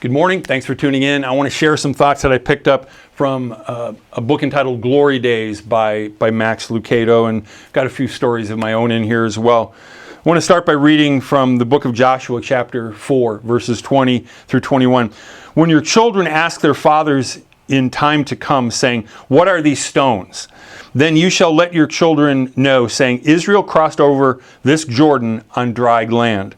Good morning. Thanks for tuning in. I want to share some thoughts that I picked up from a book entitled Glory Days by Max Lucado, and got a few stories of my own in here as well. I want to start by reading from the book of Joshua, chapter 4, verses 20 through 21. When your children ask their fathers in time to come, saying, "What are these stones?" Then you shall let your children know, saying, Israel crossed over this Jordan on dry land.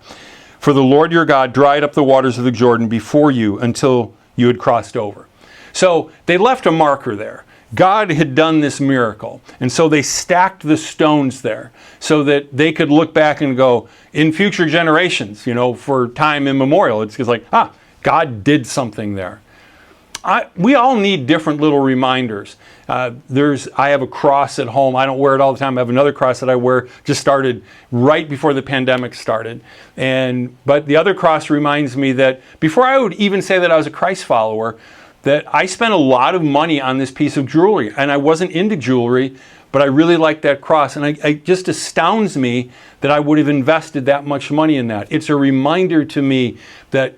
For the Lord your God dried up the waters of the Jordan before you until you had crossed over. So they left a marker there. God had done this miracle. And so they stacked the stones there so that they could look back and go, in future generations, for time immemorial. It's like, God did something there. We all need different little reminders. I have a cross at home. I don't wear it all the time. I have another cross that I wear, just started right before the pandemic started. But the other cross reminds me that before I would even say that I was a Christ follower, that I spent a lot of money on this piece of jewelry. And I wasn't into jewelry, but I really liked that cross. And it just astounds me that I would have invested that much money in that. It's a reminder to me that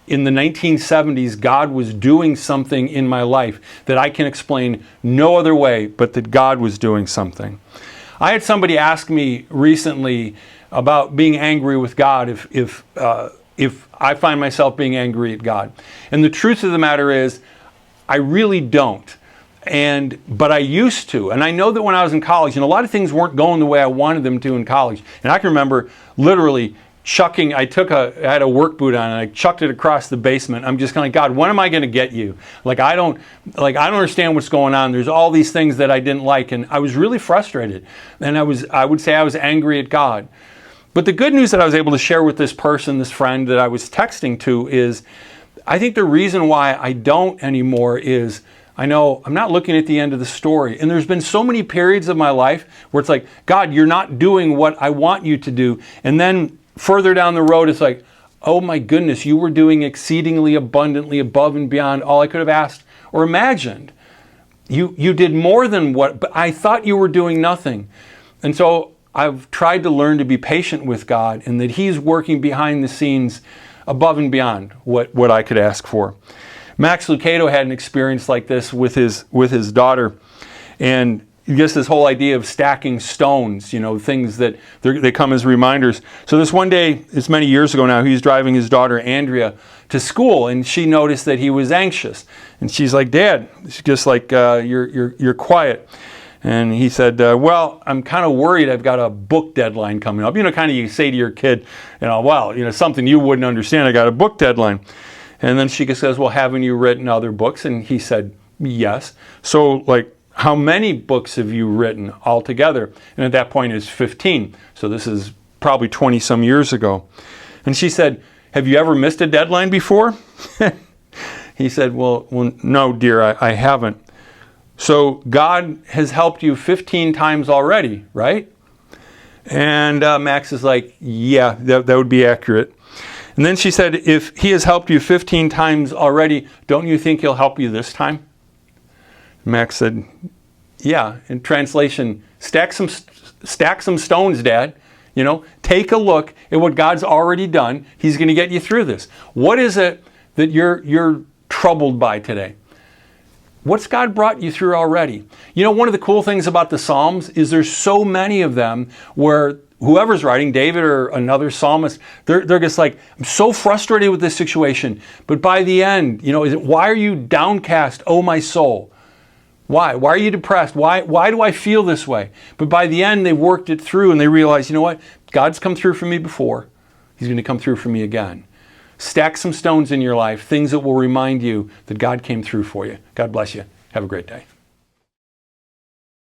in the 1970s, God was doing something in my life that I can explain no other way but that God was doing something. I had somebody ask me recently about being angry with God if I find myself being angry at God. And the truth of the matter is, I really don't. But I used to. And I know that when I was in college, a lot of things weren't going the way I wanted them to in college. And I can remember literally chucking, I had a work boot on and I chucked it across the basement. I'm just kind of, God, when am I going to get you? I don't understand what's going on. There's all these things that I didn't like, and I was really frustrated. And I would say I was angry at God. But the good news that I was able to share with this person, this friend that I was texting to, is I think the reason why I don't anymore is I know I'm not looking at the end of the story. And there's been so many periods of my life where it's like, God, you're not doing what I want you to do. And then further down the road, it's like, oh my goodness, you were doing exceedingly abundantly above and beyond all I could have asked or imagined. You did more than what, but I thought you were doing nothing. And so I've tried to learn to be patient with God and that He's working behind the scenes above and beyond what I could ask for. Max Lucado had an experience like this with his daughter, and just this whole idea of stacking stones, things that they come as reminders. So this one day, it's many years ago now, he was driving his daughter Andrea to school, and she noticed that he was anxious. And she's like, "Dad," she's just like, you're quiet. And he said, "Well, I'm kind of worried. I've got a book deadline coming up." Kind of you say to your kid, something you wouldn't understand. I got a book deadline. And then she says, "Well, haven't you written other books?" And he said, "Yes." So how many books have you written altogether? And at that point, it's 15. So this is probably 20 some years ago. And she said, "Have you ever missed a deadline before?" He said, well, no, dear, I haven't. So God has helped you 15 times already, right? And Max is like, yeah, that would be accurate. And then she said, if He has helped you 15 times already, don't you think He'll help you this time? Max said, yeah. In translation, stack some stones, Dad. Take a look at what God's already done. He's going to get you through this. What is it that you're troubled by today? What's God brought you through already? One of the cool things about the Psalms is there's so many of them where whoever's writing, David or another psalmist, they're just like, I'm so frustrated with this situation. But by the end, why are you downcast, oh my soul? Why? Why are you depressed? Why do I feel this way? But by the end, they worked it through and they realized, what? God's come through for me before. He's going to come through for me again. Stack some stones in your life, things that will remind you that God came through for you. God bless you. Have a great day.